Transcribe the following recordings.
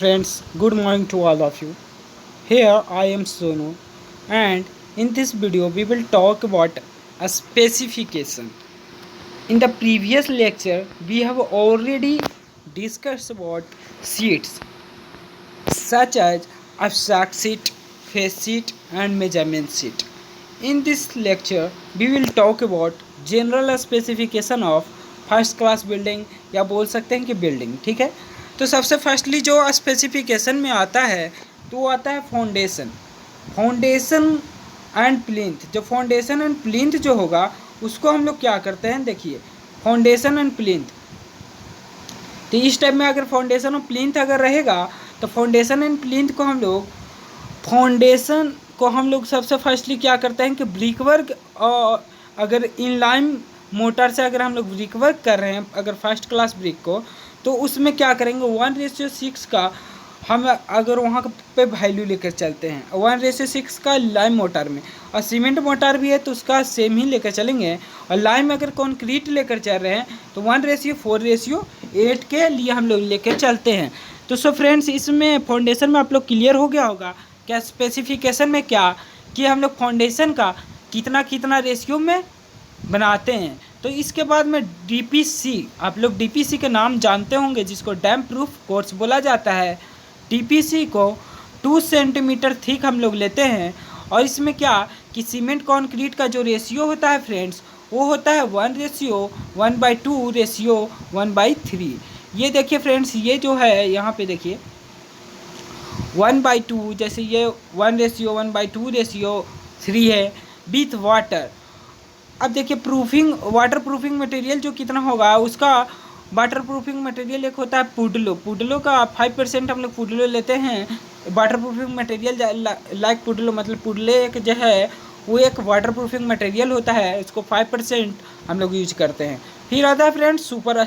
Friends, good morning to all of you. Here I am Sonu, and in this video we will talk about a specification. In the previous lecture, we have already discussed about sheets such as abstract sheet, face sheet, and measurement sheet. In this lecture, we will talk about general specification of first class building या बोल सकते हैं कि building. ठीक है, तो सबसे firstly जो स्पेसिफिकेशन में आता है तो वो आता है फाउंडेशन एंड प्लिंथ। जो फाउंडेशन एंड प्लिंथ जो होगा उसको हम लोग क्या करते हैं, देखिए फाउंडेशन एंड प्लिंथ। तो इस टाइप में अगर फाउंडेशन और प्लिंथ अगर रहेगा तो फाउंडेशन एंड प्लिंथ को हम लोग सबसे फर्स्टली क्या करते हैं कि ब्रिक वर्क, और अगर इनलाइन मोटर से अगर हम लोग ब्रिक वर्क कर रहे हैं अगर फर्स्ट क्लास ब्रिक को, तो उसमें क्या करेंगे 1:6 का हम अगर वहाँ पे वैल्यू लेकर चलते हैं 1:6 का लाइम मोटर में, और सीमेंट मोटर भी है तो उसका सेम ही लेकर चलेंगे। और लाइम अगर कंक्रीट लेकर चल रहे हैं तो 1:4:8 के लिए हम लोग लेकर चलते हैं। तो सो फ्रेंड्स, इसमें फाउंडेशन में आप लोग क्लियर हो गया होगा क्या स्पेसिफिकेशन में क्या कि हम लोग फाउंडेशन का कितना कितना रेशियो में बनाते हैं। तो इसके बाद में डीपीसी, आप लोग डीपीसी के नाम जानते होंगे जिसको डैम प्रूफ कोर्स बोला जाता है। डीपीसी को 2 सेंटीमीटर थिक हम लोग लेते हैं, और इसमें क्या कि सीमेंट कॉन्क्रीट का जो रेशियो होता है फ्रेंड्स वो होता है 1:1/2:1/3। ये देखिए फ्रेंड्स, ये जो है यहाँ पे देखिए 1/2, जैसे ये 1:1/2:3 है विथ वाटर। अब देखिए प्रूफिंग, वाटर प्रूफिंग मटेरियल जो कितना होगा उसका, वाटर प्रूफिंग मटेरियल एक होता है पुडलो का 5% हम लोग पुडलो लेते हैं वाटर प्रूफिंग मटेरियल। लाइक पुडलो मतलब पुडले एक जो है वो एक वाटर प्रूफिंग मटेरियल होता है, इसको 5% हम लोग यूज करते हैं। फिर आता है फ्रेंड्स सुपर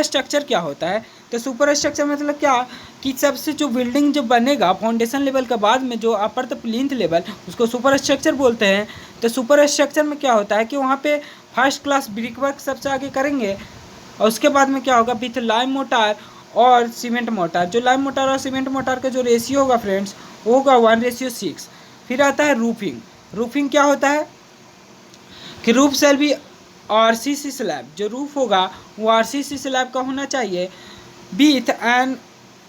स्ट्रक्चर क्या होता है, तो सुपर स्ट्रक्चर मतलब क्या कि सबसे जो बिल्डिंग जो बनेगा फाउंडेशन लेवल के बाद में जो अपर द प्लिंथ लेवल उसको सुपर स्ट्रक्चर बोलते हैं। तो सुपर स्ट्रक्चर में क्या होता है कि वहाँ पे फर्स्ट क्लास ब्रिक वर्क सबसे आगे करेंगे, और उसके बाद में क्या होगा विथ लाइम मोटार और सीमेंट मोटार। जो लाइम मोटार और सीमेंट मोटार का जो रेशियो होगा फ्रेंड्स वो होगा 1:6। फिर आता है रूफिंग क्या होता है कि roof shall be RCC slab, जो रूफ होगा वो आरसीसी स्लैब का होना चाहिए with an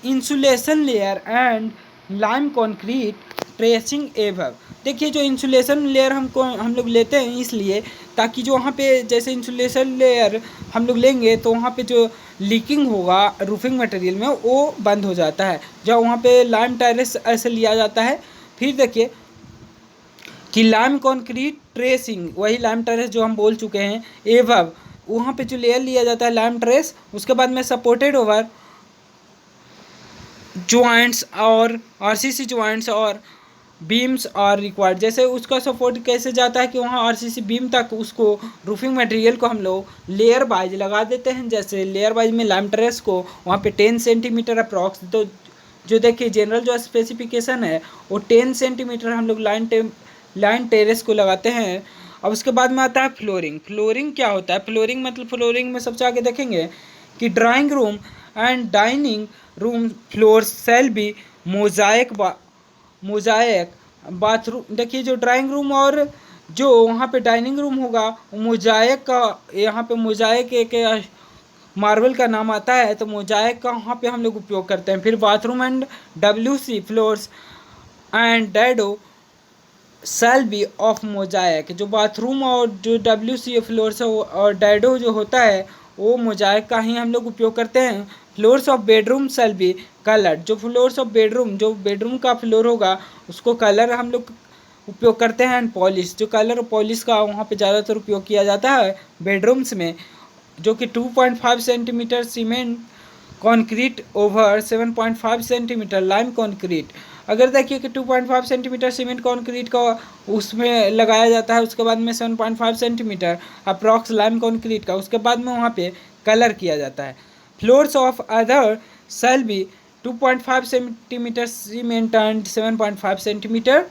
insulation layer and lime concrete terracing above. देखिए जो इंसुलेशन लेयर हम लोग लेते हैं इसलिए ताकि जो वहाँ पे जैसे इंसुलेशन लेयर हम लोग लेंगे तो वहाँ पे जो लीकिंग होगा रूफिंग मटेरियल में वो बंद हो जाता है, जब वहाँ पे लाइम टाइल्स ऐसे लिया जाता है। फिर देखिए कि लाइम कंक्रीट ट्रेसिंग, वही लाइम ट्रेस जो हम बोल चुके हैं एवब, वहाँ पे जो लेयर लिया जाता है लाइम ट्रेस, उसके बाद में सपोर्टेड ओवर जॉइंट्स और आरसीसी जॉइंट्स और बीम्स और रिक्वायर्ड। जैसे उसका सपोर्ट कैसे जाता है कि वहाँ आरसीसी बीम तक उसको रूफिंग मटेरियल को हम लोग लेयर वाइज लगा देते हैं। जैसे लेयर वाइज में लाइम ट्रेस को वहाँ पे 10 सेंटीमीटर अप्रॉक्स, तो जो देखिए जनरल जो स्पेसिफिकेशन है वो 10 सेंटीमीटर हम लोग लाइन टेरेस को लगाते हैं। अब उसके बाद में आता है फ्लोरिंग क्या होता है, फ्लोरिंग मतलब फ्लोरिंग में सबसे आगे देखेंगे कि drawing room and dining room floor shall be mosaic bathroom. देखिए जो ड्राइंग रूम और जो वहाँ पे डाइनिंग रूम होगा मोजाइक का, यहाँ पे मोजाइक एक मार्बल का नाम आता है, तो मोजाइक का वहाँ पे हम लोग उपयोग करते हैं। फिर bathroom and WC floors and dado shall be of mosaic. जो बाथरूम और जो WC फ्लोर्स और डैडो जो होता है वो मोजाइक का ही हम लोग उपयोग करते हैं। Floors of bedroom shall be colour, जो फ्लोर्स ऑफ बेडरूम, जो बेडरूम का फ्लोर होगा उसको कलर हम लोग उपयोग करते हैं। एंड पॉलिश, जो कलर और पॉलिश का वहाँ पे ज़्यादातर उपयोग किया जाता है बेडरूम्स में, जो कि 2.5 centimetre cement concrete over 7.5 centimetre lime concrete. अगर देखिए कि 2.5 सेंटीमीटर सीमेंट कॉन्क्रीट का उसमें लगाया जाता है, उसके बाद में 7.5 सेंटीमीटर अप्रॉक्स लाइम कॉन्क्रीट का, उसके बाद में वहाँ पे कलर किया जाता है। Floors of other shall be 2.5 centimetre cement and 7.5 centimetre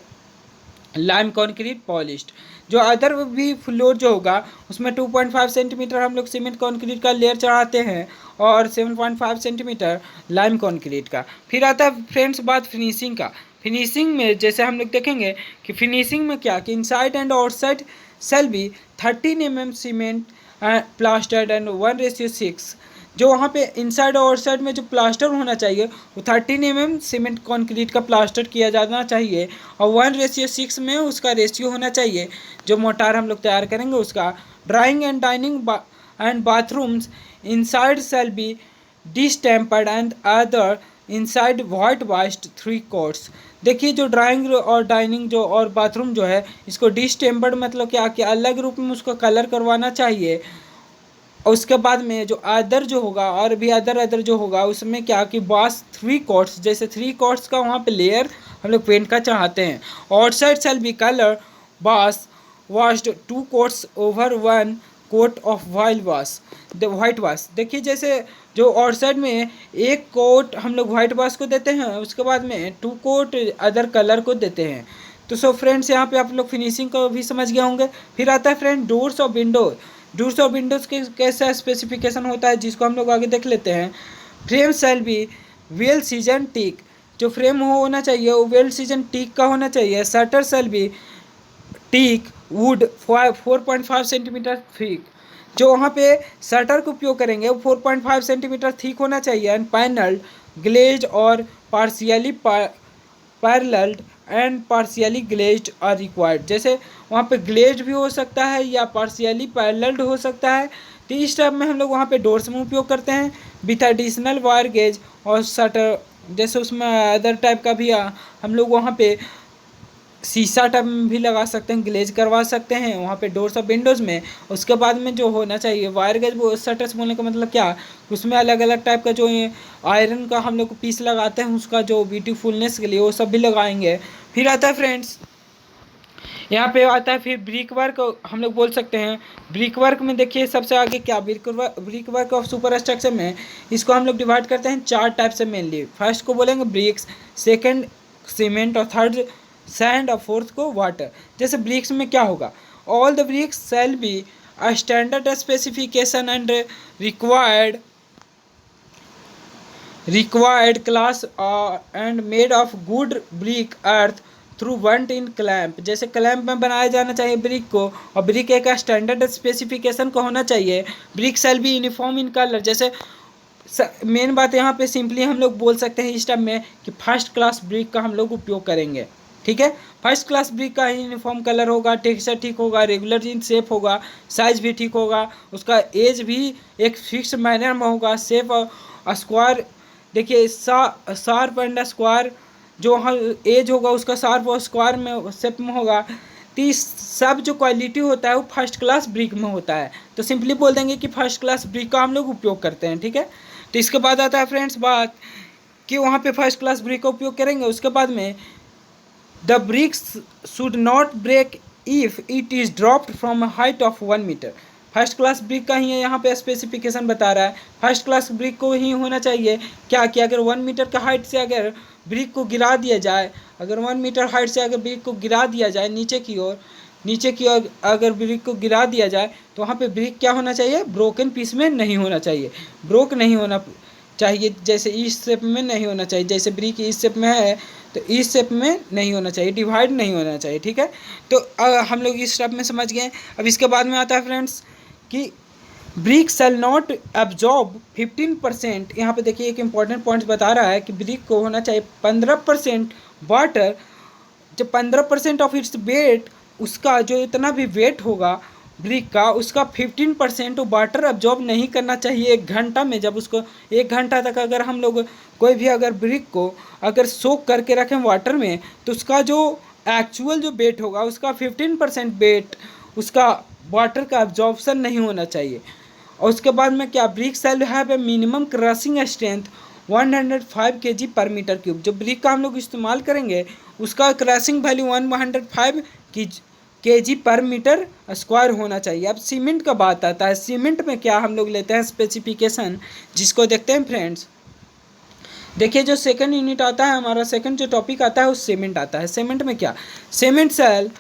lime concrete polished. जो अदर भी फ्लोर जो होगा उसमें 2.5 सेंटीमीटर हम लोग सीमेंट कंक्रीट का लेयर चढ़ाते हैं और 7.5 सेंटीमीटर लाइम कंक्रीट का। फिर आता है फ्रेंड्स बात फिनिशिंग का। फिनिशिंग में जैसे हम लोग देखेंगे कि फिनिशिंग में क्या कि inside and outside shall be 13 mm cement plastered and 1:6। जो वहाँ पे इनसाइड और आउटसाइड में जो प्लास्टर होना चाहिए वो 13 mm सीमेंट कंक्रीट का प्लास्टर किया जाना चाहिए और 1:6 में उसका रेशियो होना चाहिए जो मोटार हम लोग तैयार करेंगे उसका। Drawing and dining and bathrooms inside shall be distempered and other inside white washed 3 coats. देखिए जो ड्राइंग और डाइनिंग जो और बाथरूम जो है इसको डिस्टेम्पर्ड मतलब क्या कि अलग रूप में उसको कलर करवाना चाहिए। और उसके बाद में जो अदर जो होगा और भी अदर जो होगा उसमें क्या कि बास 3 कोट्स, जैसे 3 कोट्स का वहाँ पे लेयर हम लोग पेंट का चाहते हैं। Outside shall be colour wash washed 2 coats over 1 coat of white wash. देखिए जैसे जो आउटसाइड में 1 कोट हम लोग वाइट वाश को देते हैं उसके बाद में 2 कोट अदर कलर को देते हैं। तो सो फ्रेंड्स यहाँ पे आप लोग फिनिशिंग को भी समझ गए होंगे। फिर आता है फ्रेंड डोर्स और विंडोज़ के कैसा स्पेसिफिकेशन होता है जिसको हम लोग आगे देख लेते हैं। Frame shall be well season teak, जो फ्रेम होना चाहिए वो वेल सीजन टीक का होना चाहिए। Shutter shall be teak wood 4.5 centimetre thick, जो वहाँ पे शटर का उपयोग करेंगे वो 4.5 सेंटीमीटर थिक होना चाहिए। एंड पैनल ग्लेज और partially panelled and partially glazed are required, जैसे वहाँ पे ग्लेज भी हो सकता है या पार्शियली पैरेलल्ड हो सकता है। तो इस टाइप में हम लोग वहाँ पे डोर्स में उपयोग करते हैं विथ एडिशनल वायर गेज और शटर, जैसे उसमें अदर टाइप का भी हम लोग वहाँ पे शीशा टाइप में भी लगा सकते हैं, ग्लेज करवा सकते हैं वहाँ पे डोर्स और विंडोज़ में। उसके बाद में जो होना चाहिए वायर गेज, वो शटर्स बोलने का मतलब क्या, उसमें अलग अलग टाइप का जो आयरन का हम लोग को पीस लगाते हैं उसका जो ब्यूटीफुलनेस के लिए वो सब भी लगाएंगे। फिर आता है फ्रेंड्स यहाँ पे आता है फिर ब्रिक वर्क हम लोग बोल सकते हैं। ब्रिक वर्क में देखिए सबसे आगे क्या brick work of super structure में इसको हम लोग डिवाइड करते हैं 4 टाइप से मेनली। फर्स्ट को बोलेंगे ब्रिक्स, सेकंड सीमेंट और थर्ड सैंड और फोर्थ को वाटर। जैसे ब्रिक्स में क्या होगा, all the bricks shall be a standard specification and required class and made of good brick earth through 1 tin clamp, जैसे क्लैम्प में बनाया जाना चाहिए ब्रिक को और ब्रिक एक स्टैंडर्ड स्पेसिफिकेशन का होना चाहिए। ब्रिक सेल भी यूनिफॉर्म इन कलर, जैसे मेन बात यहाँ पे सिंपली हम लोग बोल सकते हैं इस टाइम में कि फर्स्ट क्लास ब्रिक का हम लोग उपयोग करेंगे। ठीक है, फर्स्ट क्लास ब्रिक का यूनिफॉर्म कलर होगा, टेक्सचर ठीक होगा, रेगुलर इन शेप होगा, साइज भी ठीक होगा, उसका एज भी एक फिक्स मैनर में होगा, शेप और स्क्वायर देखिए शार्प एंड स्क्वायर जो एज होगा उसका शार्प और स्क्वायर में शेप में होगा। तो इस सब जो क्वालिटी होता है वो फर्स्ट क्लास ब्रिक में होता है। तो सिंपली बोल देंगे कि फर्स्ट क्लास ब्रिक का हम लोग उपयोग करते हैं। ठीक है, तो इसके बाद आता है फ्रेंड्स बात कि वहाँ पे फर्स्ट क्लास ब्रिक का उपयोग करेंगे। उसके बाद में the bricks should not break if it is dropped from a height of 1 metre. First class brick का ही यहाँ पे स्पेसिफिकेशन बता रहा है। फर्स्ट क्लास ब्रिक को ही होना चाहिए क्या कि अगर 1 मीटर का हाइट से अगर ब्रिक को गिरा दिया जाए, अगर 1 मीटर हाइट से अगर ब्रिक को गिरा दिया जाए नीचे की ओर अगर ब्रिक को गिरा दिया जाए तो वहाँ पे ब्रिक क्या होना चाहिए, ब्रोकन पीस में नहीं होना चाहिए, ब्रोक नहीं होना चाहिए, जैसे इस शेप में नहीं होना चाहिए, जैसे ब्रिक इस शेप में है तो इस शेप में नहीं होना चाहिए, डिवाइड नहीं होना चाहिए। ठीक है, तो हम लोग इस स्टेप में समझ गए। अब इसके बाद में आता है फ्रेंड्स कि ब्रिक सेल नॉट एब्जॉर्ब 15%। यहाँ पे देखिए एक इंपॉर्टेंट पॉइंट बता रहा है कि ब्रिक को होना चाहिए 15% वाटर, जो 15% ऑफ इट्स वेट, उसका जो इतना भी वेट होगा ब्रिक का उसका 15% वाटर एब्जॉर्ब नहीं करना चाहिए 1 घंटा में। जब उसको 1 घंटा तक अगर हम लोग कोई भी अगर ब्रिक को अगर सोक करके रखें वाटर में तो उसका जो एक्चुअल जो वेट होगा उसका 15% वेट उसका वाटर का एब्जॉर्प्शन नहीं होना चाहिए। और उसके बाद में क्या, brick shall have a minimum crushing strength 105 kg per metre cube. जो ब्रिक का हम लोग इस्तेमाल करेंगे उसका crushing value 105 kg per metre square होना चाहिए। अब सीमेंट का बात आता है, सीमेंट में क्या हम लोग लेते हैं स्पेसिफिकेशन जिसको देखते हैं फ्रेंड्स। देखिए जो सेकंड यूनिट आता है हमारा, सेकंड जो टॉपिक आता है वो सीमेंट आता है। सीमेंट में क्या, सीमेंट सेल,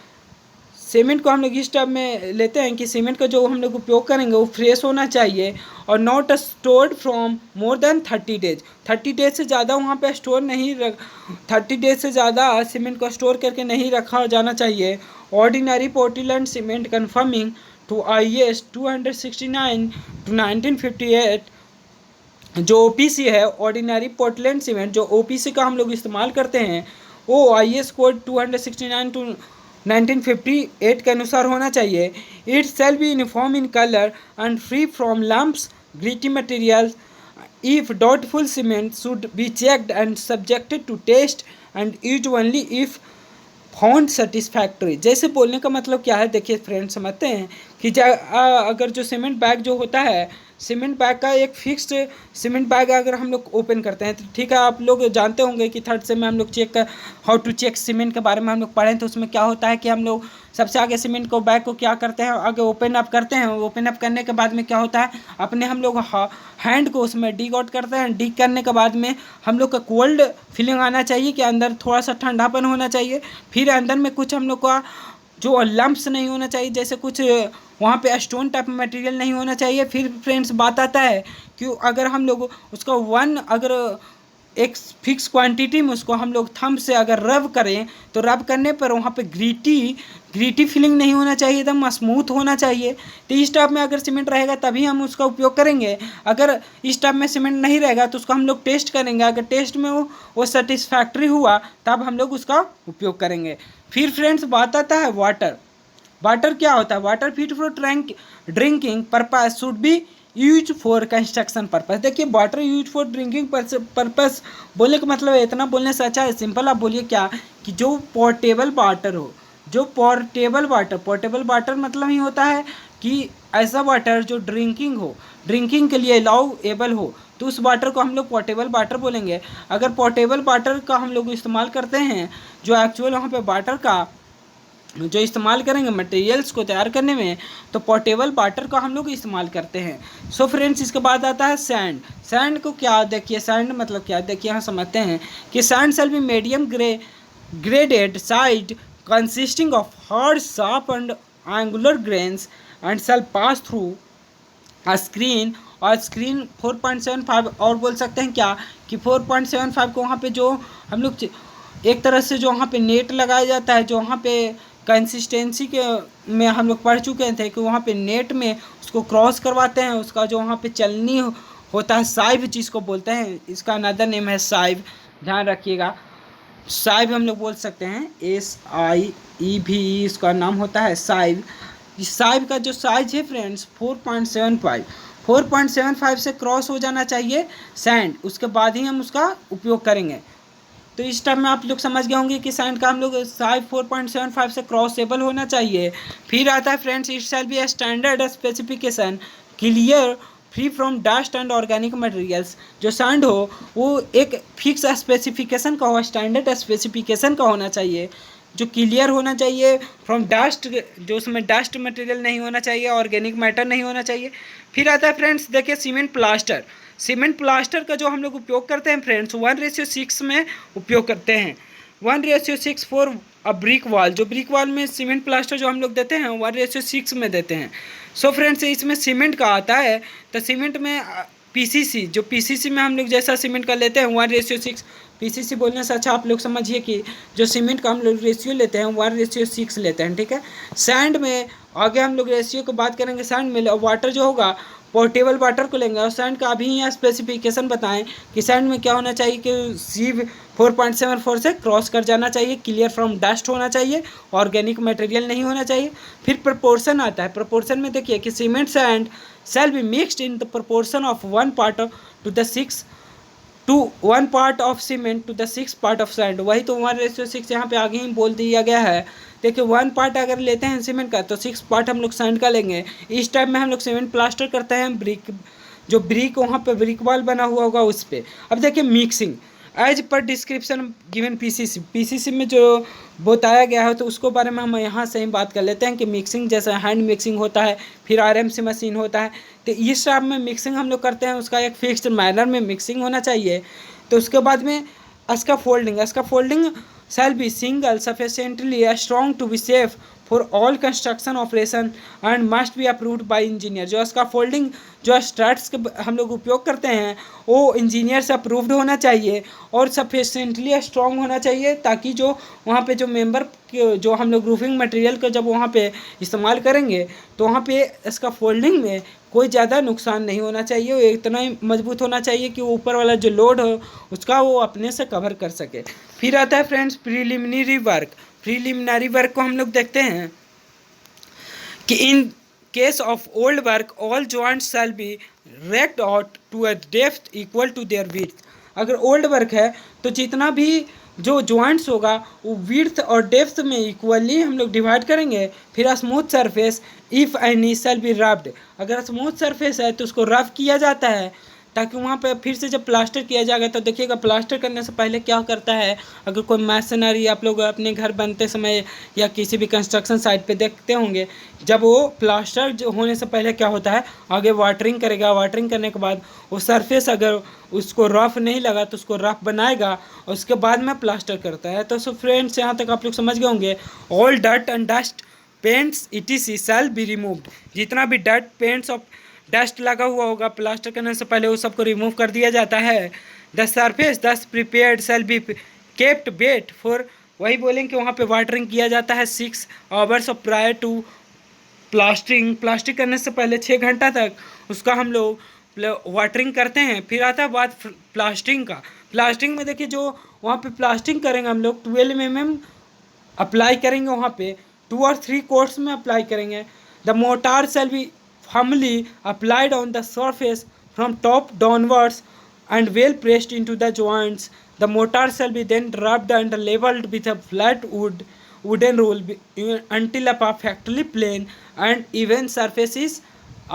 सीमेंट को हम लोग इस टाइप में लेते हैं कि सीमेंट का जो हम लोग उपयोग करेंगे वो फ्रेश होना चाहिए और not stored from more than 30 days. 30 days से ज़्यादा वहाँ पे स्टोर नहीं 30 डेज से ज़्यादा सीमेंट को स्टोर करके नहीं रखा जाना चाहिए। Ordinary Portland cement confirming to IS 269 to 1958, जो OPC है, ऑर्डिनरी पोर्टलैंड सीमेंट, जो OPC का हम लोग इस्तेमाल करते हैं वो IS कोड 269 टू 1958 के अनुसार होना चाहिए। It shall be uniform in colour and free from lumps gritty materials. If doubtful cement should be checked and subjected to test and use only if found satisfactory. जैसे बोलने का मतलब क्या है, देखिए फ्रेंड समझते हैं कि अगर जो सीमेंट बैग जो होता है, सीमेंट बैग का एक फिक्स्ड सीमेंट बैग अगर हम लोग ओपन करते हैं तो ठीक है, आप लोग जानते होंगे कि थर्ड से में हम लोग check how to check cement के बारे में हम लोग पढ़ें, तो उसमें क्या होता है कि हम लोग सबसे आगे सीमेंट को बैग को क्या करते हैं, आगे ओपन अप करते हैं। ओपन अप करने के बाद में क्या होता है, अपने हम लोग हैंड को उसमें डीक आउट करते हैं। डीक करने के बाद में हम लोग का कोल्ड फीलिंग आना चाहिए कि अंदर थोड़ा सा ठंडापन होना चाहिए। फिर अंदर में कुछ हम लोग का जो लम्प्स नहीं होना चाहिए, जैसे कुछ वहाँ पे स्टोन टाइप मटेरियल नहीं होना चाहिए। फिर फ्रेंड्स बात आता है कि अगर हम लोग उसका अगर एक फिक्स क्वांटिटी में उसको हम लोग थंब से अगर रब करें तो रब करने पर वहाँ पे ग्रीटी फीलिंग नहीं होना चाहिए, एकदम स्मूथ होना चाहिए। तो इस टाइप में अगर सीमेंट रहेगा तभी हम उसका उपयोग करेंगे। अगर इस टाइप में सीमेंट नहीं रहेगा तो उसको हम लोग टेस्ट करेंगे, अगर टेस्ट में वो सेटिस्फैक्ट्री हुआ तब हम लोग उसका उपयोग करेंगे। फिर फ्रेंड्स बात आता है वाटर। वाटर क्या होता है, water fit for drinking purpose should be use for construction purpose. देखिए water use for drinking purpose बोलने का मतलब इतना बोलने से अच्छा है सिंपल आप बोलिए क्या, कि जो पोर्टेबल वाटर हो, जो पोर्टेबल वाटर मतलब ही होता है कि ऐसा वाटर जो ड्रिंकिंग हो, ड्रिंकिंग के लिए अलाउएबल हो, तो उस वाटर को हम लोग पोर्टेबल वाटर बोलेंगे। अगर पोर्टेबल वाटर का हम लोग इस्तेमाल करते हैं, जो एक्चुअल वहाँ पे वाटर का जो इस्तेमाल करेंगे मटेरियल्स को तैयार करने में, तो पोर्टेबल वाटर का हम लोग इस्तेमाल करते हैं। सो फ्रेंड्स इसके बाद आता है सैंड। सैंड को क्या, देखिए सैंड मतलब क्या, देखिए यहाँ समझते हैं कि sand shall be medium graded side consisting of hard sharp and angular grains and shall pass through a screen, और स्क्रीन 4.75, और बोल सकते हैं क्या कि 4.75 को वहाँ पे जो हम लोग एक तरह से जो वहाँ पे नेट लगाया जाता है, जो वहाँ पे कंसिस्टेंसी के में हम लोग पढ़ चुके थे कि वहाँ पे नेट में उसको क्रॉस करवाते हैं, उसका जो वहाँ पे चलनी होता है साइव जिसको बोलते हैं, इसका अनदर नेम है साइव, ध्यान रखिएगा। साइव हम लोग बोल सकते हैं, SIEV इसका नाम होता है साइव। इस साइव का जो साइज है फ्रेंड्स 4.75 से क्रॉस हो जाना चाहिए सैंड, उसके बाद ही हम उसका उपयोग करेंगे। तो इस टाइम में आप लोग समझ गए होंगे कि सैंड का हम लोग साइज 4.75 से क्रॉसेबल होना चाहिए। फिर आता है friends it shall be a standard specification clear free from dust and organic materials. जो सैंड हो वो एक फिक्स स्पेसिफिकेशन का हो, स्टैंडर्ड स्पेसिफिकेशन का होना चाहिए, जो क्लियर होना चाहिए फ्रॉम डस्ट, जो उसमें डस्ट मटेरियल नहीं होना चाहिए, ऑर्गेनिक मैटर नहीं होना चाहिए। फिर आता है फ्रेंड्स देखिए सीमेंट प्लास्टर। सीमेंट प्लास्टर का जो हम लोग उपयोग करते हैं फ्रेंड्स 1:6 में उपयोग करते हैं, 1:6 फॉर अ ब्रिक वॉल। जो ब्रिक वॉल में सीमेंट प्लास्टर जो हम लोग देते हैं 1:6 में देते हैं। सो फ्रेंड्स इसमें सीमेंट का आता है, तो सीमेंट में PCC, जो PCC में हम लोग जैसा सीमेंट का लेते हैं 1:6, PCC बोलने से अच्छा आप लोग समझिए कि जो सीमेंट का हम लोग रेशियो लेते हैं 1:6 लेते हैं, ठीक है। सैंड में आगे हम लोग रेशियो की बात करेंगे, सैंड में वाटर जो होगा पोर्टेबल वाटर को लेंगे, और सैंड का अभी यहाँ स्पेसिफिकेशन बताएं कि सैंड में क्या होना चाहिए कि सीव 4.74 से क्रॉस कर जाना चाहिए, क्लियर फ्रॉम डस्ट होना चाहिए, ऑर्गेनिक मटेरियल नहीं होना चाहिए। फिर प्रोपोर्शन आता है, प्रोपोर्शन में देखिए कि cement sand shall be mixed in the proportion of 1 part of cement to the 6 part of sand। वही तो 1:6 यहाँ पे आगे ही बोल दिया गया है। देखिए 1 पार्ट अगर लेते हैं सीमेंट का तो 6 पार्ट हम लोग सैंड का लेंगे। इस टाइप में हम लोग सीमेंट प्लास्टर करते हैं ब्रिक, जो ब्रिक वहाँ पे ब्रिक वॉल बना हुआ होगा उस पर। अब देखिए mixing as per description given PCC में जो बताया गया है तो उसको बारे में हम यहाँ से ही बात कर लेते हैं कि मिक्सिंग जैसे हैंड मिक्सिंग होता है, फिर RMC मशीन होता है। तो इस टाइप में मिक्सिंग हम लोग करते हैं, उसका एक फिक्स्ड मैनर में मिक्सिंग होना चाहिए। तो उसके बाद में scaffolding shall be single sufficiently strong to be safe for all construction operation and must be approved by engineer। जो स्कैफोल्डिंग जो स्ट्रट्स के हम लोग उपयोग करते हैं वो इंजीनियर से अप्रूव्ड होना चाहिए और सफिशेंटली स्ट्रॉन्ग होना चाहिए, ताकि जो वहाँ पे जो मेंबर जो हम लोग रूफिंग मटेरियल का जब वहाँ पे इस्तेमाल करेंगे तो वहाँ पे स्कैफोल्डिंग में कोई ज़्यादा नुकसान नहीं होना चाहिए, वो इतना ही मजबूत होना चाहिए कि वो ऊपर वाला जो लोड हो उसका वो अपने से कवर कर सके। फिर आता है फ्रेंड्स प्रीलिमिनरी वर्क को हम लोग देखते हैं कि in case of old work all joints shall be raked out to a depth equal to their width. अगर ओल्ड वर्क है तो जितना भी जो जॉइंट्स होगा वो विड्थ और डेप्थ में इक्वली हम लोग डिवाइड करेंगे। फिर smooth surface if any shall be rubbed. अगर स्मूथ सरफेस है तो उसको रफ किया जाता है, ताकि वहाँ पे फिर से जब प्लास्टर किया जाएगा तो देखिएगा प्लास्टर करने से पहले क्या करता है, अगर कोई मैसनरी आप लोग अपने घर बनते समय या किसी भी कंस्ट्रक्शन साइट पे देखते होंगे, जब वो प्लास्टर जो होने से पहले क्या होता है, आगे वाटरिंग करेगा, वाटरिंग करने के बाद वो सरफेस अगर उसको रफ नहीं लगा तो उसको रफ बनाएगा और उसके बाद में प्लास्टर करता है। तो सो फ्रेंड्स यहाँ तक आप लोग समझ गए होंगे। All dirt and dust paints etc shall be removed. जितना भी डर्ट पेंट्स और डस्ट लगा हुआ होगा प्लास्टर करने से पहले वो सबको रिमूव कर दिया जाता है। The surface thus prepared shall be kept wet for, वही बोलेंगे कि वहाँ पे वाटरिंग किया जाता है 6 hours of prior to plastering करने से पहले 6 घंटा तक उसका हम लोग वाटरिंग करते हैं। फिर आता है बात प्लास्टिंग का। प्लास्टिंग में देखिए जो वहाँ पे प्लास्टिंग करेंगे हम लोग 12 mm अप्लाई करेंगे, वहाँ पे 2 और 3 कोट्स में अप्लाई करेंगे। The motor shall be firmly applied on the surface from top downwards and well pressed into the joints. The mortar shall be then rubbed and leveled with a flat wooden rule until a perfectly plain and even surface is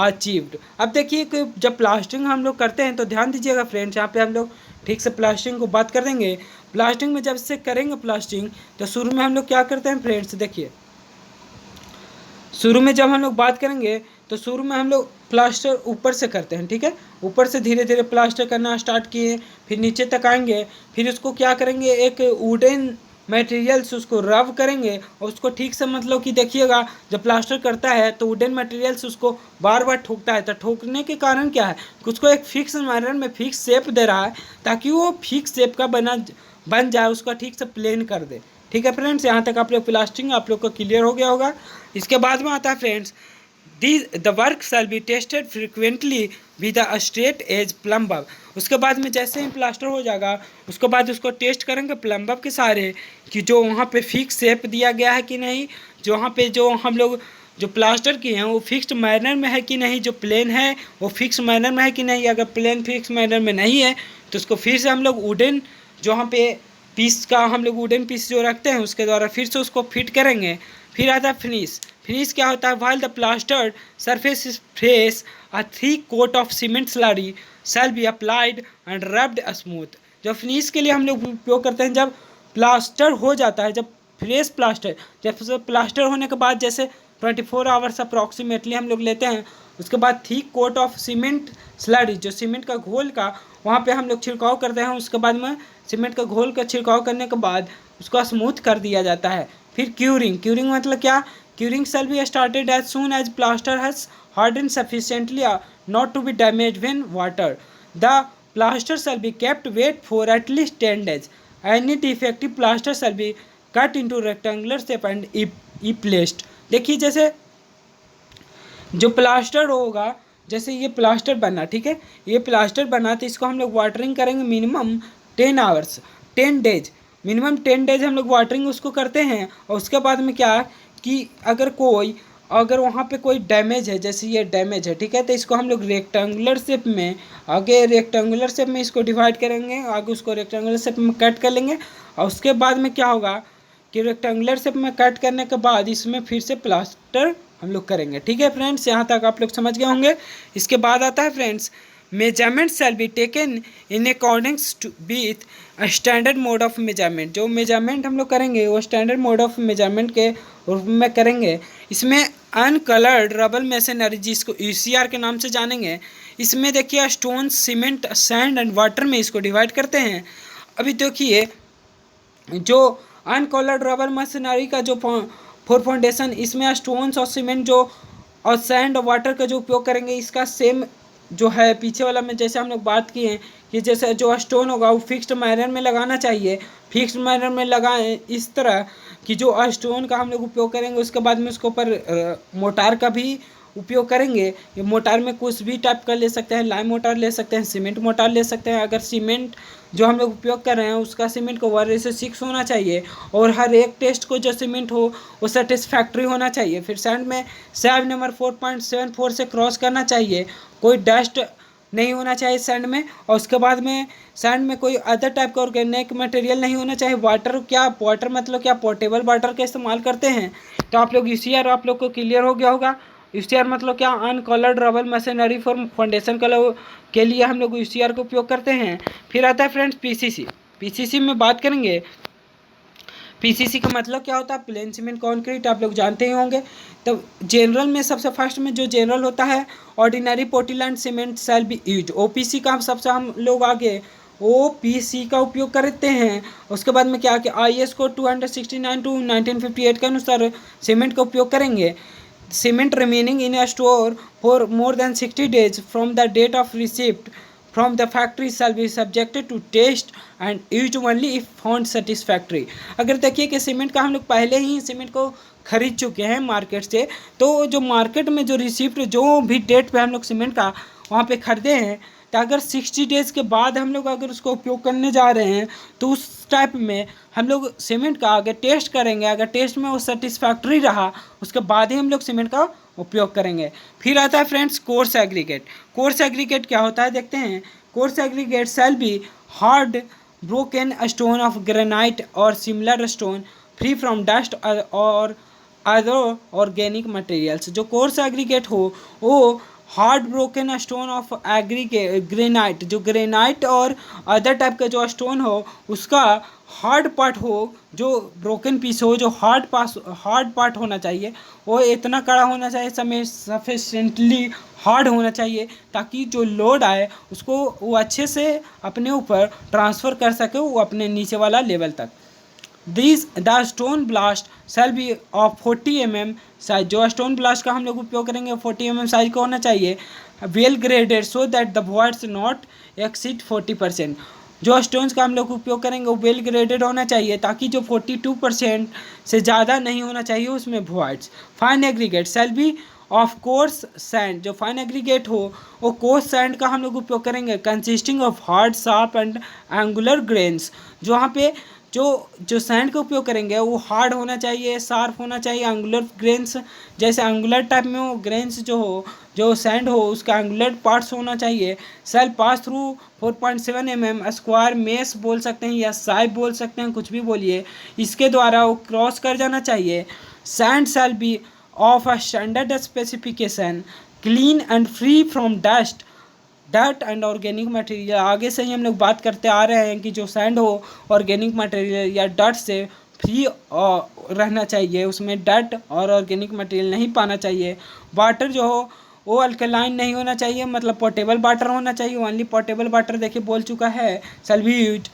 achieved। अब देखिए कि जब plastering हम लोग करते हैं तो ध्यान दीजिएगा फ्रेंड्स, यहाँ पे हम लोग ठीक से प्लास्टिंग को बात कर देंगे। प्लास्टिंग में जब से करेंगे प्लास्टिंग तो शुरू में हम लोग क्या करते हैं फ्रेंड्स, देखिए शुरू में जब हम लोग बात करेंगे तो शुरू में हम लोग प्लास्टर ऊपर से करते हैं, ठीक है, ऊपर से धीरे धीरे प्लास्टर करना स्टार्ट किए, फिर नीचे तक आएंगे, फिर उसको क्या करेंगे एक वुडन मटेरियल से उसको रब करेंगे और उसको ठीक से मतलब कि देखिएगा जब प्लास्टर करता है तो वुडन मटेरियल से उसको बार बार ठोकता है। तो ठोकने के कारण क्या है कि उसको एक फिक्स मैनर में फिक्स शेप दे रहा है ताकि वो फिक्स शेप का बन जाए, उसका ठीक से प्लेन कर दे। ठीक है फ्रेंड्स, यहाँ तक आप लोग प्लास्टिंग आप लोग को क्लियर हो गया होगा। इसके बाद में आता है friends the work shall be tested frequently with a straight edge plumber. उसके बाद में जैसे ही प्लास्टर हो जाएगा उसके बाद उसको टेस्ट करेंगे प्लम्बर के सारे कि जो वहाँ पे फिक्स शेप दिया गया है कि नहीं, जो वहाँ पे जो हम लोग जो प्लास्टर किए हैं वो फिक्स्ड मैनर में है कि नहीं, जो प्लेन है वो फिक्स मैनर में है कि नहीं। अगर प्लेन फिक्स मैनर में नहीं है तो उसको फिर से हम लोग वुडन जो वहाँ पे पीस का हम लोग वुडन पीस जो रखते हैं उसके द्वारा फिर से उसको फिट करेंगे। फिर आता है फिनिश क्या होता है, while the plastered surface is fresh a thick coat of cement slurry shall be applied and rubbed smooth. जो फिनिश के लिए हम लोग उपयोग करते हैं जब प्लास्टर हो जाता है, जब फ्रेश प्लास्टर, जब प्लास्टर होने के बाद जैसे 24 आवर्स अप्रॉक्सीमेटली हम लोग लेते हैं, उसके बाद thick coat of cement slurry जो सीमेंट का घोल का वहाँ पे हम लोग छिड़काव करते हैं। उसके बाद में सीमेंट का घोल का छिड़काव करने के बाद उसको स्मूथ कर दिया जाता है। फिर क्यूरिंग मतलब क्या, curing shall be started as soon as plaster has hardened sufficiently not to be damaged when water. The plaster shall be kept wet for at least 10 days. Any defective plaster shall be cut into rectangular shape and placed। देखिए जैसे जो plaster होगा, जैसे ये plaster बना, ठीक है, ये प्लास्टर बना तो इसको हम लोग वाटरिंग करेंगे minimum 10 hours 10 days, minimum 10 days हम लोग वाटरिंग उसको करते हैं। और उसके बाद में क्या कि अगर वहाँ पे कोई डैमेज है, जैसे ये डैमेज है, ठीक है, तो इसको हम लोग रेक्टेंगुलर शेप में आगे रेक्टेंगुलर शेप में इसको डिवाइड करेंगे, आगे उसको रेक्टेंगुलर शेप में कट कर लेंगे। और उसके बाद में क्या होगा कि रेक्टेंगुलर शेप में कट करने के बाद इसमें फिर से प्लास्टर हम लोग करेंगे। ठीक है फ्रेंड्स, यहाँ तक आप लोग समझ गए होंगे। इसके बाद आता है friends measurement shall be taken in accordance to with standard mode of measurement. जो मेजरमेंट हम लोग करेंगे वो स्टैंडर्ड मोड ऑफ मेजरमेंट के रूप में करेंगे। इसमें अनकलर्ड रबल मेसनरी जिसको यूसीआर के नाम से जानेंगे, इसमें देखिए stone, cement, sand and water में इसको डिवाइड करते हैं। अभी देखिए जो अनकलर्ड रबल मशीनरी का जो फोर फाउंडेशन, इसमें स्टोन्स और सीमेंट जो और सैंड और वाटर का जो उपयोग करेंगे, इसका सेम जो है पीछे वाला में जैसे हम लोग बात किए हैं कि जैसे जो स्टोन होगा वो फिक्स्ड मैनर में लगाना चाहिए, फिक्स्ड मैनर में लगाएं इस तरह कि जो स्टोन का हम लोग उपयोग करेंगे उसके बाद में उसके ऊपर मोटार का भी उपयोग करेंगे। ये मोटार में कुछ भी टाइप का ले सकते हैं, लाइम मोटार ले सकते हैं, सीमेंट मोटार ले सकते हैं। अगर सीमेंट जो हम लोग उपयोग कर रहे हैं उसका सीमेंट को 1:6 होना चाहिए और हर एक टेस्ट को जो सीमेंट हो वो सेटिस्फैक्ट्री होना चाहिए। फिर सैंड में सैब नंबर 4.74 से क्रॉस करना चाहिए, कोई डस्ट नहीं होना चाहिए सैंड में। और उसके बाद में सैंड में कोई अदर टाइप का ऑर्गेनिक मटेरियल नहीं होना चाहिए। वाटर मतलब क्या, पोर्टेबल वाटर का इस्तेमाल करते हैं। तो आप लोग यूसीआर आप लोग को क्लियर हो गया होगा। यूसीआर मतलब क्या, uncoursed rubble masonry for foundation colour के लिए हम लोग यूसीआर का उपयोग करते हैं। फिर आता है फ्रेंड्स पीसीसी। पीसीसी में बात करेंगे, पीसीसी का मतलब क्या होता है, प्लेन सीमेंट कंक्रीट, आप लोग जानते ही होंगे। तो जनरल में सबसे फर्स्ट में जो जनरल होता है, ordinary Portland cement shall be used. OPC का सबसे हम लोग आगे ओपीसी का उपयोग करते हैं। उसके बाद में क्या कि आईएस को 269 टू 1958 के अनुसार सीमेंट का उपयोग करेंगे। Cement remaining in a store for more than 60 days from the date of receipt from the factory shall be subjected to test and used only if found satisfactory। अगर देखिए कि cement का हम लोग पहले ही सीमेंट को खरीद चुके हैं मार्केट से, तो जो मार्केट में जो रिसिप्ट जो भी डेट पे हम लोग सीमेंट का वहाँ पे खरीदे हैं, तो अगर 60 days के बाद हम लोग अगर उसको उपयोग करने जा रहे हैं तो उस टाइप में हम लोग सीमेंट का आगे टेस्ट करेंगे। अगर टेस्ट में वो सेटिस्फैक्ट्री रहा उसके बाद ही हम लोग सीमेंट का उपयोग करेंगे। फिर आता है friends coarse aggregate. Coarse aggregate क्या होता है देखते हैं। Coarse aggregate shall be hard broken stone of granite और similar stone free from dust और अदर ऑर्गेनिक मटेरियल्स। जो कोर्स एग्रीगेट हो वो hard broken stone of granite, जो ग्रेनाइट और अदर टाइप का जो स्टोन हो उसका हार्ड पार्ट हो, जो ब्रोकन पीस हो, जो हार्ड पार्ट होना चाहिए, वो इतना कड़ा होना चाहिए, समय सफिशेंटली हार्ड होना चाहिए ताकि जो लोड आए उसको वो अच्छे से अपने ऊपर ट्रांसफ़र कर सके, वो अपने नीचे वाला लेवल तक। The stone blast shall be of 40 mm size. जो स्टोन ब्लास्ट का हम लोग उपयोग करेंगे 40 mm साइज का होना चाहिए। Well graded so that the voids not exceed 40%। जो स्टोन्स का हम लोग उपयोग करेंगे वो वेल ग्रेडेड होना चाहिए ताकि जो 42% से ज़्यादा नहीं होना चाहिए उसमें voids. Fine aggregate shall B of coarse sand. जो फाइन एग्रीगेट हो वो कोर्स सैंड का हम लोग उपयोग करेंगे, consisting of hard sharp and angular grains. जो वहाँ पे जो सैंड का उपयोग करेंगे वो हार्ड होना चाहिए, शार्प होना चाहिए, एंगुलर ग्रेन्स, जैसे एंगुलर टाइप में हो ग्रेन्स जो हो, जो सैंड हो उसका एंगुलर पार्ट्स होना चाहिए। Shall pass through 4.7 mm square mesh बोल सकते हैं या साइब बोल सकते हैं, कुछ भी बोलिए, इसके द्वारा वो क्रॉस कर जाना चाहिए। Sand shall be of a standard specification, clean and free from dust and organic material. आगे से ही हम लोग बात करते आ रहे हैं कि जो सैंड हो ऑर्गेनिक मटेरियल या डट से फ्री रहना चाहिए, उसमें डट और ऑर्गेनिक मटेरियल नहीं पाना चाहिए। वाटर जो हो वो अल्कलाइन नहीं होना चाहिए, मतलब पोर्टेबल वाटर होना चाहिए। ओनली पोर्टेबल वाटर देखिए बोल चुका है शैल बी यूज्ड,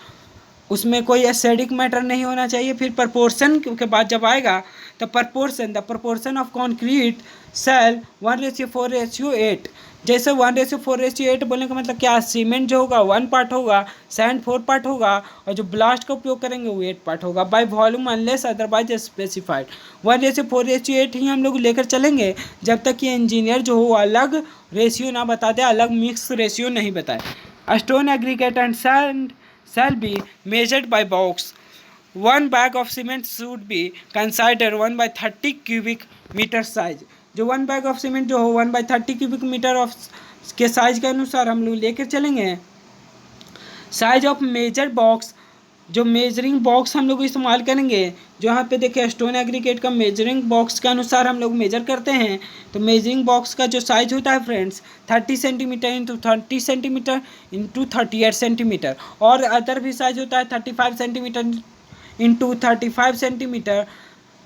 उसमें कोई एसिडिक मैटर नहीं होना चाहिए। फिर प्रपोर्शन के बाद जब आएगा तो the proportion of concrete shall 1:4:8। जैसे 1:4:8 बोलने का मतलब क्या, सीमेंट जो होगा 1 पार्ट होगा, सैंड 4 पार्ट होगा और जो ब्लास्ट का उपयोग करेंगे वो 8 पार्ट होगा। By volume unless otherwise specified 1:4:8 ही हम लोग लेकर चलेंगे जब तक कि इंजीनियर जो हो अलग रेशियो ना बता दे, अलग मिक्स रेशियो नहीं बताए। Stone aggregate and sand shall be measured by box. One bag of cement should be considered 1/30 cubic meter size। जो 1 बैग ऑफ सीमेंट जो हो 1/30 क्यूबिक मीटर ऑफ के साइज के अनुसार हम लोग लेकर चलेंगे। साइज ऑफ मेजर बॉक्स, जो मेजरिंग बॉक्स हम लोग इस्तेमाल करेंगे, जो यहाँ पे देखिए स्टोन एग्रीगेट का मेजरिंग बॉक्स के अनुसार हम लोग मेजर करते हैं। तो मेजरिंग बॉक्स का जो साइज होता है friends 30 centimetre into 30 centimetre into 38 centimetre, और अदर भी साइज होता है 35 centimetre into 35 centimetre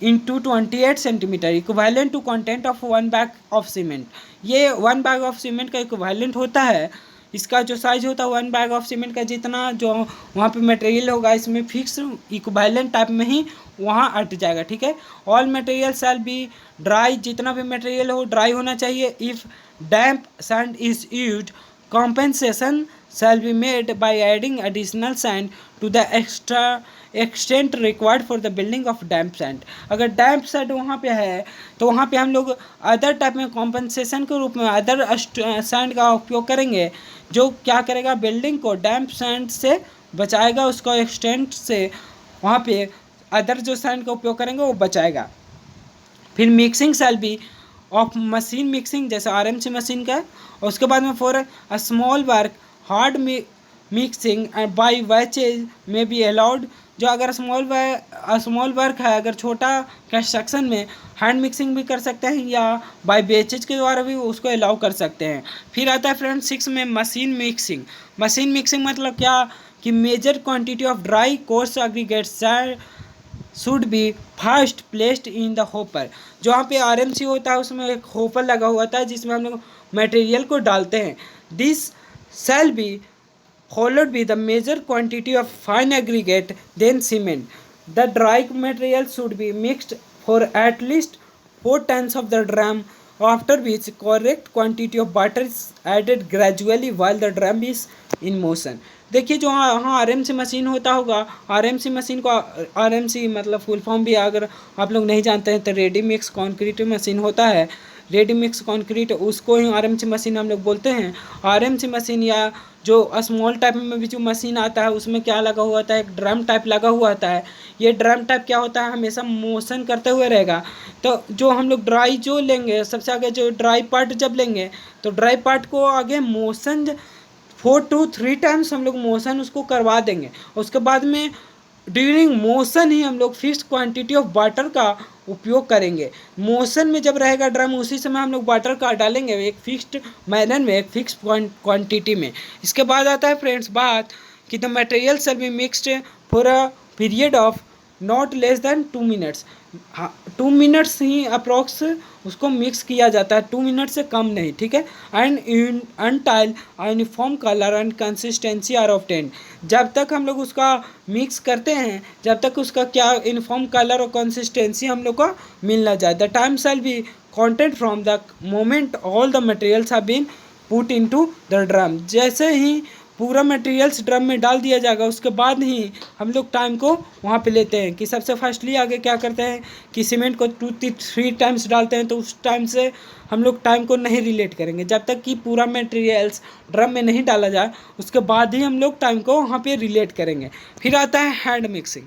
into 28 centimetre equivalent to content of 1 bag of cement. ये 1 बैग ऑफ सीमेंट का इक्विवेलेंट होता है। इसका जो साइज होता है 1 बैग ऑफ सीमेंट का, जितना जो वहाँ पे मटेरियल होगा इसमें फिक्स इक्विवेलेंट टाइप में ही वहाँ अट जाएगा, ठीक है। All material shall be dry, जितना भी मटेरियल हो ड्राई होना चाहिए। If damp sand is used, compensation shall be made by adding additional sand to the extra extent required for the building of damp sand। अगर डैम्प sand वहाँ पे है तो वहाँ पे हम लोग अदर टाइप में कॉम्पनसेशन के रूप में अदर सैंड का उपयोग करेंगे, जो क्या करेगा बिल्डिंग को डैम्प सैंड से बचाएगा, उसको एक्सटेंट से वहाँ पे अदर जो सैंड का उपयोग करेंगे वो बचाएगा। फिर mixing shall be of machine mixing, जैसे आरएमसी मशीन का। और उसके बाद में for a small work hard mixing by batches में बी अलाउड, जो अगर स्मॉल वर्क है, अगर छोटा कंस्ट्रक्शन में हैंड मिक्सिंग भी कर सकते हैं या बाय बैचेज के द्वारा भी उसको अलाउ कर सकते हैं। फिर आता है फ्रेंड 6 में मशीन मिक्सिंग। मशीन मिक्सिंग मतलब क्या कि major quantity of dry coarse aggregates should be first placed in the hopper. जो वहाँ पे आरएमसी होता है उसमें एक होपर लगा हुआ था जिसमें हम लोग मटेरियल को डालते हैं। This shall be followed by the major quantity of fine aggregate then cement। The dry material should be mixed for at least 4 tons of the drum, after which correct quantity of water is added gradually while the drum is in motion। देखिए जो हाँ RMC machine होता होगा, RMC machine को RMC मतलब full form भी अगर आप लोग नहीं जानते हैं तो रेडी मिक्स कंक्रीट मशीन होता है। रेडी मिक्स कंक्रीट उसको ही आरएमसी मशीन हम लोग बोलते हैं। आरएमसी मशीन या जो स्मॉल टाइप में भी जो मशीन आता है उसमें क्या लगा हुआ होता है, एक ड्रम टाइप लगा हुआ होता है। ये ड्रम टाइप क्या होता है, हमेशा मोशन करते हुए रहेगा। तो जो हम लोग ड्राई जो लेंगे सबसे आगे, जो ड्राई पार्ट जब लेंगे तो ड्राई पार्ट को आगे मोशन 4 to 3 टाइम्स हम लोग मोशन उसको करवा देंगे। उसके बाद में ड्यूरिंग मोशन ही हम लोग फिक्स क्वांटिटी ऑफ वाटर का उपयोग करेंगे। मोशन में जब रहेगा ड्रम उसी समय हम लोग वाटर का डालेंगे एक फिक्स्ड मैनर में, एक फिक्स क्वांटिटी में। इसके बाद आता है फ्रेंड्स बात कि the material shall be mixed for a period of not less than 2 minutes. 2 minutes he approx उसको मिक्स किया जाता है, 2 मिनट से कम नहीं, ठीक है। And until uniform colour and consistency are obtained. जब तक हम लोग उसका मिक्स करते हैं जब तक उसका क्या यूनिफॉर्म कलर और कंसिस्टेंसी हम लोग को मिल ना जाए। The time shall be counted from the moment all the materials have been put into the drum. जैसे ही पूरा मटेरियल्स ड्रम में डाल दिया जाएगा उसके बाद ही हम लोग टाइम को वहाँ पे लेते हैं कि सबसे फर्स्टली आगे क्या करते हैं कि सीमेंट को 2 to 3 टाइम्स डालते हैं, तो उस टाइम से हम लोग टाइम को नहीं रिलेट करेंगे जब तक कि पूरा मटेरियल्स ड्रम में नहीं डाला जाए, उसके बाद ही हम लोग टाइम को वहाँ पे रिलेट करेंगे। फिर आता है हैंड मिक्सिंग।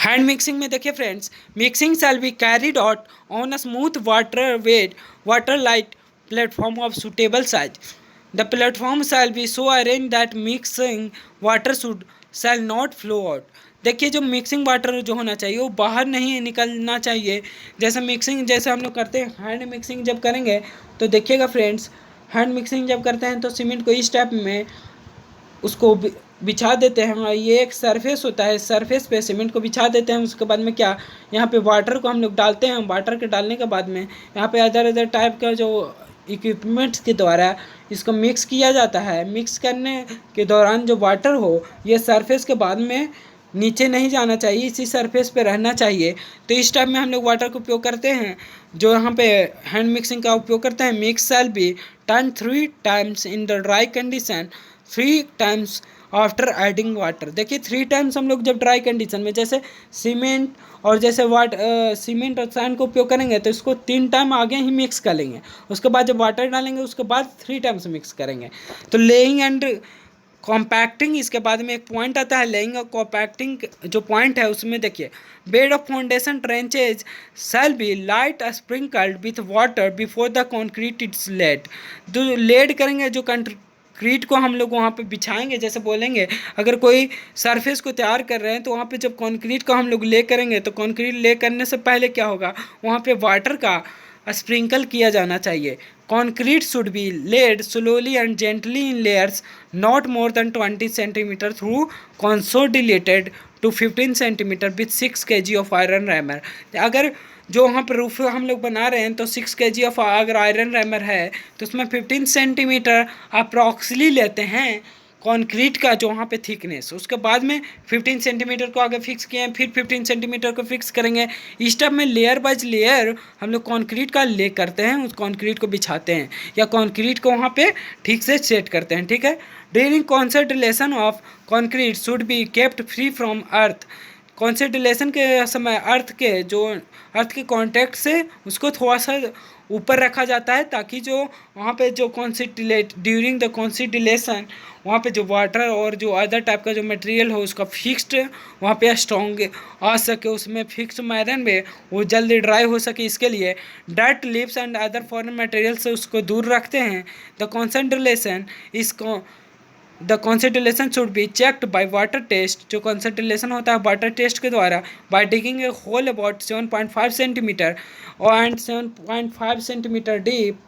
हैंड मिक्सिंग में देखिए friends, mixing shall be carried out on a smooth water light platform of suitable size. The platform shall be so arranged that mixing water shall not flow out। देखिए जो mixing water जो होना चाहिए वो बाहर नहीं निकलना चाहिए। जैसे मिक्सिंग जैसे हम लोग करते हैं, हैंड मिक्सिंग जब करेंगे तो देखिएगा फ्रेंड्स, हैंड मिक्सिंग जब करते हैं तो सीमेंट को इस टाइप में उसको बिछा देते हैं। ये एक सरफेस होता है, सरफेस पे सीमेंट को बिछा देते हैं। उसके बाद में क्या, यहाँ पे वाटर को हम लोग डालते हैं। वाटर के डालने के बाद में यहाँ पे अदर टाइप का जो इक्विपमेंट्स के द्वारा इसको मिक्स किया जाता है। मिक्स करने के दौरान जो वाटर हो ये सरफेस के बाद में नीचे नहीं जाना चाहिए, इसी सरफेस पे रहना चाहिए। तो इस टाइप में हम लोग वाटर का उपयोग करते हैं, जो यहाँ पे हैंड मिक्सिंग का उपयोग करते हैं। Mix shall be turn 3 times in the dry condition, 3 times after adding water. देखिए 3 टाइम्स हम लोग जब ड्राई कंडीशन में जैसे सीमेंट और जैसे सीमेंट और सैंड को उपयोग करेंगे तो इसको 3 टाइम आगे ही मिक्स कर लेंगे। उसके बाद जब वाटर डालेंगे उसके बाद 3 टाइम्स मिक्स करेंगे। तो लेइंग एंड कॉम्पैक्टिंग, इसके बाद में एक पॉइंट आता है लेइंग और कॉम्पैक्टिंग। जो पॉइंट है उसमें देखिए, bed of foundation trenches shall be light sprinkled with water before the concrete it's laid. जो लेड करेंगे, जो क्रीट को हम लोग वहाँ पे बिछाएंगे, जैसे बोलेंगे अगर कोई सरफेस को तैयार कर रहे हैं तो वहाँ पे जब कंक्रीट को हम लोग ले करेंगे तो कंक्रीट ले करने से पहले क्या होगा, वहाँ पे वाटर का स्प्रिंकल किया जाना चाहिए। Concrete should be laid slowly and gently in layers not more than 20 centimetre through consolidated to 15 centimetre with 6 kg of iron rammer. अगर जो वहाँ पर रूफ हम लोग बना रहे हैं तो 6 kg ऑफ अगर आयरन रैमर है तो उसमें 15 सेंटीमीटर अप्रॉक्सली लेते हैं कंक्रीट का जो वहाँ पे थिकनेस। उसके बाद में 15 सेंटीमीटर को आगे फिक्स किए हैं, फिर 15 सेंटीमीटर को फिक्स करेंगे। इस स्टेप में लेयर बाय लेयर हम लोग कंक्रीट का ले करते हैं, उस कंक्रीट को बिछाते हैं या कंक्रीट को वहाँ पे ठीक से सेट करते हैं। ठीक है। During concentration of concrete should be kept free from earth. Concentration के समय अर्थ के कांटेक्ट से उसको थोड़ा सा ऊपर रखा जाता है ताकि जो वहाँ पे जो ड्यूरिंग द कॉन्सेंट्रेशन वहाँ पे जो वाटर और जो अदर टाइप का जो मटेरियल हो उसका फिक्स्ड वहाँ पे स्ट्रॉन्ग आ सके, उसमें फिक्स मैदन में वो जल्दी ड्राई हो सके। इसके लिए dirt lips and other foreign material से उसको दूर रखते हैं। The concentration should be checked by water test. जो कॉन्सेंट्रेशन होता है वाटर टेस्ट के द्वारा by digging a hole about 7.5 centimetre and 7.5 centimetre deep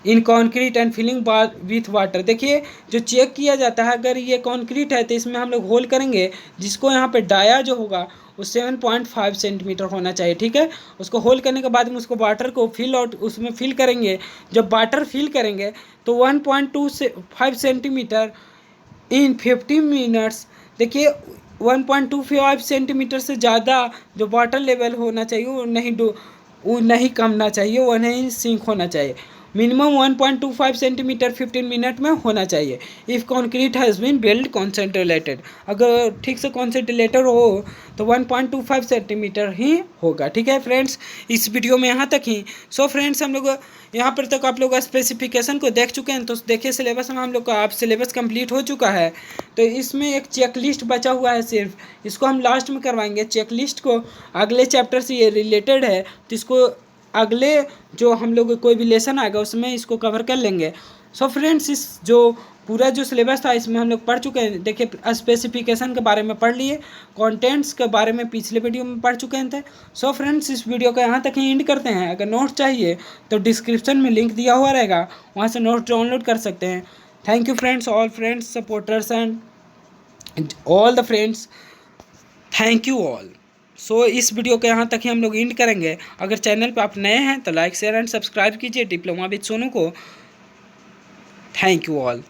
in concrete and filling bar with water. देखिए जो चेक किया जाता है, अगर ये कॉन्क्रीट है तो इसमें हम लोग होल करेंगे जिसको यहाँ पे डाया जो होगा वो 7.5 सेंटीमीटर होना चाहिए। ठीक है। उसको होल करने के बाद में उसको वाटर को फिल आउट उसमें फिल करेंगे। जब वाटर फिल करेंगे तो 1.25 सेंटीमीटर इन 15 मिनट्स। देखिए 1.25 सेंटीमीटर से ज़्यादा जो वाटर लेवल होना चाहिए वो नहीं कमना चाहिए, वो नहीं सिंक होना चाहिए। मिनिमम 1.25 सेंटीमीटर 15 मिनट में होना चाहिए। If concrete has been build concentrated, अगर ठीक से कॉन्सेंट्रेटेड हो तो 1.25 सेंटीमीटर ही होगा। ठीक है फ्रेंड्स, इस वीडियो में यहाँ तक ही। सो फ्रेंड्स, हम लोग यहाँ पर तक आप लोग स्पेसिफिकेशन को देख चुके हैं। तो देखिए सिलेबस में हम लोग का आप सिलेबस कंप्लीट हो चुका है। तो इसमें एक चेकलिस्ट बचा हुआ है, सिर्फ इसको हम लास्ट में करवाएंगे। चेकलिस्ट को अगले चैप्टर से ये रिलेटेड है तो इसको अगले जो हम लोग कोई भी लेसन आएगा उसमें इसको कवर कर लेंगे। सो फ्रेंड्स, इस जो पूरा जो सिलेबस था इसमें हम लोग पढ़ चुके हैं। देखिए स्पेसिफिकेशन के बारे में पढ़ लिए, कंटेंट्स के बारे में पिछले वीडियो में पढ़ चुके थे। सो फ्रेंड्स, इस वीडियो का यहाँ तक ही एंड करते हैं। अगर नोट चाहिए तो डिस्क्रिप्शन में लिंक दिया हुआ रहेगा, वहाँ से नोट डाउनलोड कर सकते हैं। Thank you friends, all friends, supporters and all the friends, thank you all. So इस वीडियो के यहाँ तक ही हम लोग एंड करेंगे। अगर चैनल पे आप नए हैं तो लाइक शेयर एंड सब्सक्राइब कीजिए डिप्लोमा विद सोनू को। Thank you all.